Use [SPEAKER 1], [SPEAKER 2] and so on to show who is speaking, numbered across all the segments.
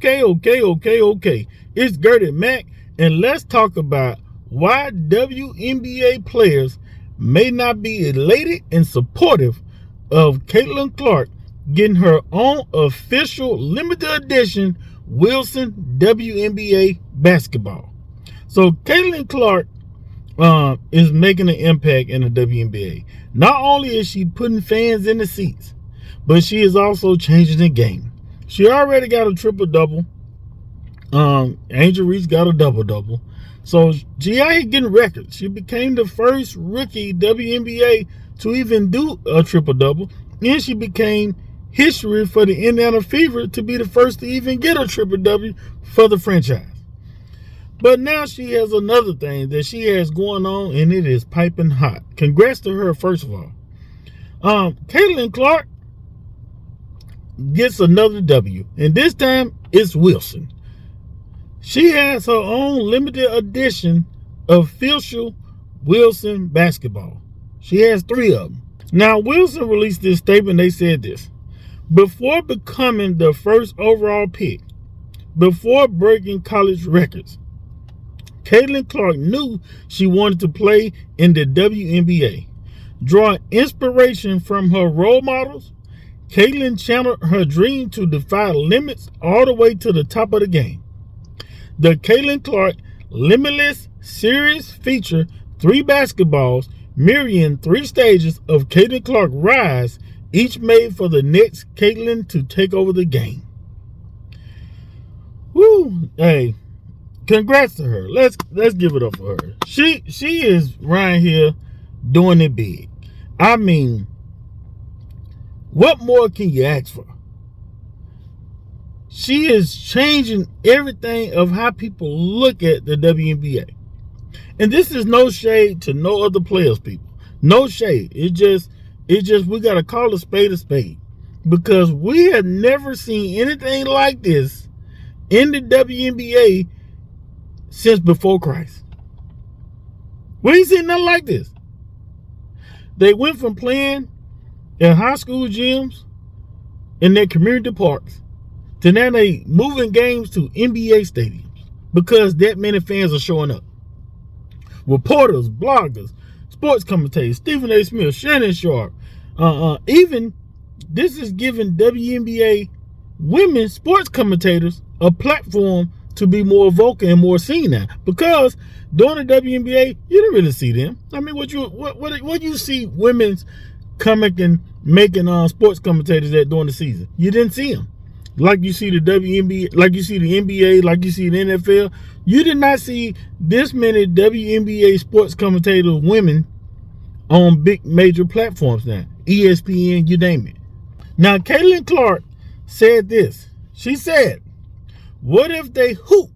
[SPEAKER 1] Okay. It's Gertie Mack, and let's talk about why WNBA players may not be elated and supportive of Caitlin Clark getting her own official limited edition Wilson WNBA basketball. So Caitlin Clark is making an impact in the WNBA. Not only is she putting fans in the seats, but she is also changing the game. She already got a triple-double. Angel Reese got a double-double. So she out here getting records. She became the first rookie WNBA to even do a triple-double. And she became history for the Indiana Fever to be the first to even get a triple-double for the franchise. But now she has another thing that she has going on, and it is piping hot. Congrats to her, first of all. Caitlin Clark gets another W, and this time it's Wilson. She has her own limited edition official Wilson basketball. She has 3 of them. Now, Wilson released this statement. They said this: before becoming the first overall pick, before breaking college records, Caitlin Clark knew she wanted to play in the WNBA. Drawing inspiration from her role models, Caitlin channeled her dream to defy limits all the way to the top of the game. The Caitlin Clark Limitless Series feature 3 basketballs mirroring 3 stages of Caitlin Clark's rise, each made for the next Caitlin to take over the game. Woo! Hey, congrats to her. Let's give it up for her. She is right here doing it big. I mean, what more can you ask for? She is changing everything of how people look at the WNBA. And this is no shade to no other players, people. No shade. It's just we gotta call a spade. Because we have never seen anything like this in the WNBA since before Christ. We ain't seen nothing like this. They went from playing in high school gyms in their community parks to now they moving games to NBA stadiums because that many fans are showing up. Reporters, bloggers, sports commentators, Stephen A. Smith, Shannon Sharp, even this is giving WNBA women sports commentators a platform to be more vocal and more seen now. Because during the WNBA, you didn't really see them. I mean, what you see women's coming and making sports commentators at during the season? You didn't see them. Like you see the WNBA, like you see the NBA, like you see the NFL. You did not see this many WNBA sports commentators women on big major platforms now. ESPN, you name it. Now, Caitlin Clark said this. She said, what if they hoop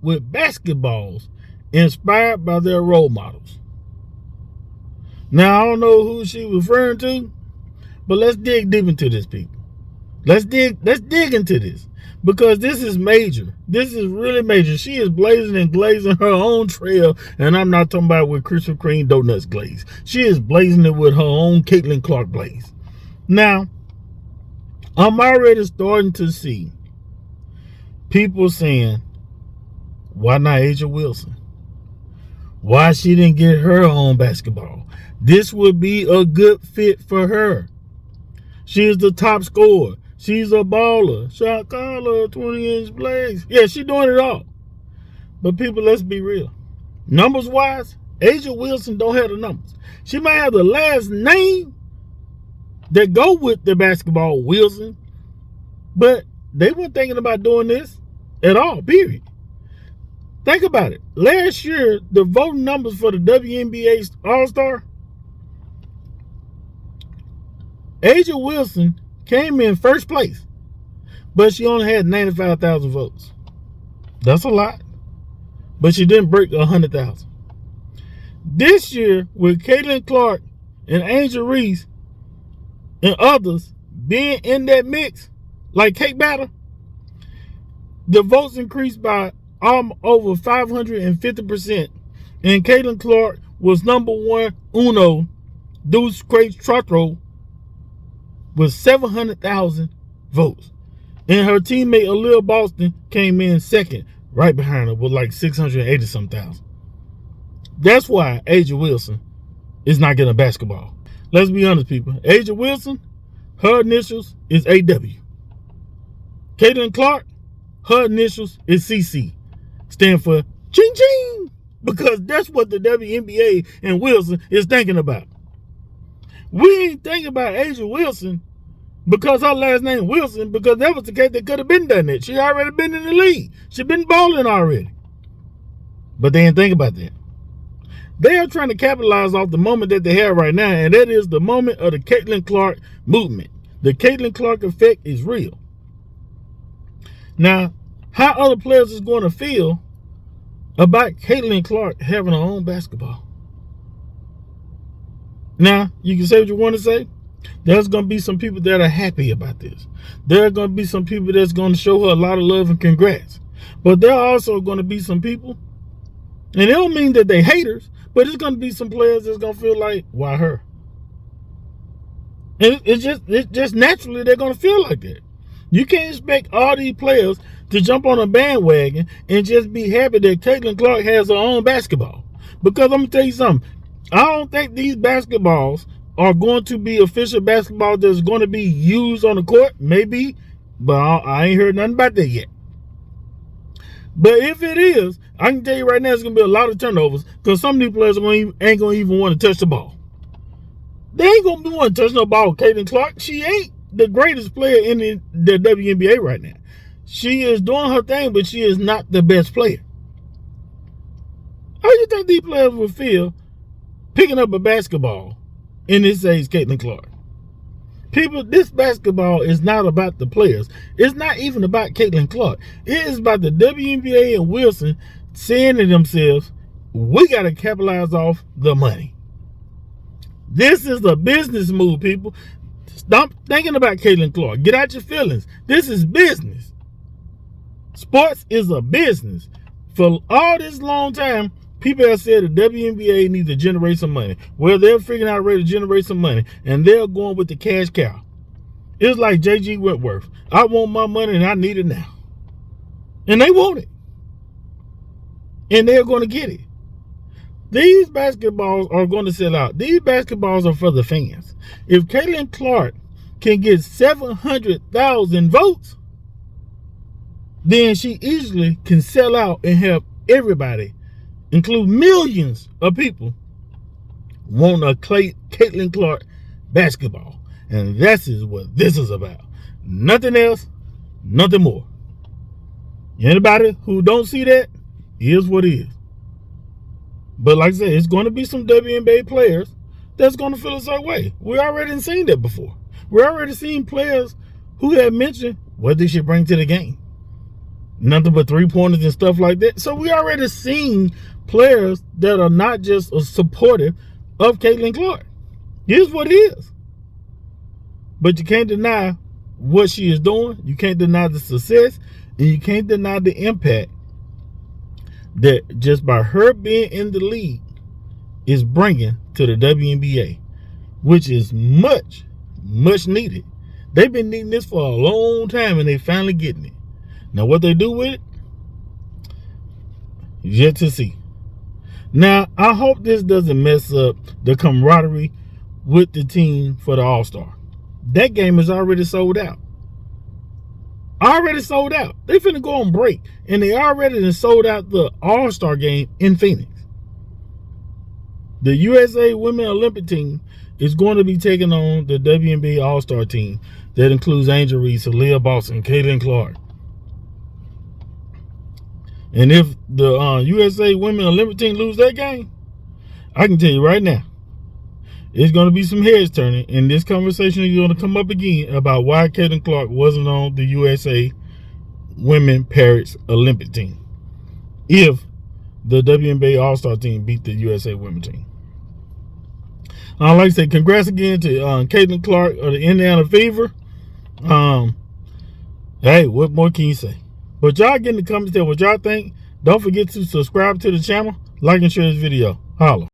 [SPEAKER 1] with basketballs inspired by their role models? Now, I don't know who she was referring to, but let's dig deep into this, people. Let's dig into this, because this is major. This is really major. She is blazing and glazing her own trail, and I'm not talking about with Krispy Kreme donuts glaze. She is blazing it with her own Caitlin Clark blaze. Now, I'm already starting to see people saying, why not A'ja Wilson? Why she didn't get her own basketball? This would be a good fit for her. She is the top scorer. She's a baller. Shot caller, 20-inch blaze. Yeah, she's doing it all. But people, let's be real. Numbers wise, A'ja Wilson don't have the numbers. She might have the last name that go with the basketball, Wilson. But they weren't thinking about doing this at all, period. Think about it. Last year, the voting numbers for the WNBA All-Star, A'ja Wilson came in first place, but she only had 95,000 votes. That's a lot, but she didn't break 100,000. This year, with Caitlin Clark and Angel Reese and others being in that mix, like cake batter, the votes increased by over 550%, and Caitlin Clark was number 1 uno dos tres trotro with 700,000 votes. And her teammate Aaliyah Boston came in second, right behind her with like 680 some thousand. That's why Aja Wilson is not getting a basketball. Let's be honest, people. Aja Wilson, her initials is AW. Caitlin Clark, her initials is CC. Stand for ching ching. Because that's what the WNBA and Wilson is thinking about. We ain't thinking about Aja Wilson because her last name Wilson, because that was the case that could have been done that. She already been in the league. She been balling already. But they didn't think about that. They are trying to capitalize off the moment that they have right now, and that is the moment of the Caitlin Clark movement. The Caitlin Clark effect is real. Now, how other players is going to feel about Caitlin Clark having her own basketball? Now, you can say what you want to say. There's going to be some people that are happy about this. There are going to be some people that's going to show her a lot of love and congrats. But there are also going to be some people, and it don't mean that they haters, but it's going to be some players that's going to feel like, why her? And it's just naturally they're going to feel like that. You can't expect all these players to jump on a bandwagon and just be happy that Caitlin Clark has her own basketball. Because I'm going to tell you something. I don't think these basketballs are going to be official basketball that's going to be used on the court. Maybe, but I ain't heard nothing about that yet. But if it is, I can tell you right now it's going to be a lot of turnovers because some of these players ain't going to even want to touch the ball. They ain't going to want to touch no ball with Caitlin Clark. She ain't the greatest player in the WNBA right now. She is doing her thing, but she is not the best player. How do you think these players would feel picking up a basketball and it says Caitlin Clark? People, this basketball is not about the players. It's not even about Caitlin Clark. It is about the WNBA and Wilson saying to themselves, we got to capitalize off the money. This is a business move, people. Stop thinking about Caitlin Clark. Get out your feelings. This is business. Sports is a business. For all this long time, people have said the WNBA needs to generate some money. Well, they're figuring out a way to generate some money, and they're going with the cash cow. It's like J.G. Whitworth. I want my money, and I need it now. And they want it. And they're going to get it. These basketballs are going to sell out. These basketballs are for the fans. If Caitlin Clark can get 700,000 votes, then she easily can sell out and have everybody, include millions of people, want a Caitlin Clark basketball. And that's what this is about. Nothing else, nothing more. Anybody who don't see that is what it is. But like I said, it's going to be some WNBA players that's going to feel a certain way. We already seen that before. We already seen players who have mentioned what they should bring to the game. Nothing but three-pointers and stuff like that. So we already seen players that are not just supportive of Caitlin Clark. Here's what it is. But you can't deny what she is doing. You can't deny the success. And you can't deny the impact that just by her being in the league is bringing to the WNBA, which is much, much needed. They've been needing this for a long time, and they finally getting it. Now, what they do with it, yet to see. Now, I hope this doesn't mess up the camaraderie with the team for the All-Star. That game is already sold out. Already sold out. They finna go on break, and they already sold out the All-Star game in Phoenix. The USA Women Olympic team is going to be taking on the WNBA All-Star team that includes Angel Reese, Aaliyah Boston, and Caitlin Clark. And if the USA Women Olympic team lose that game, I can tell you right now, it's going to be some heads turning, and this conversation is going to come up again about why Caitlin Clark wasn't on the USA Women Paris Olympic team if the WNBA All-Star team beat the USA Women team. I'd like to say congrats again to Caitlin Clark of the Indiana Fever. Hey, what more can you say? But y'all get in the comments, tell what y'all think. Don't forget to subscribe to the channel, like and share this video. Holla.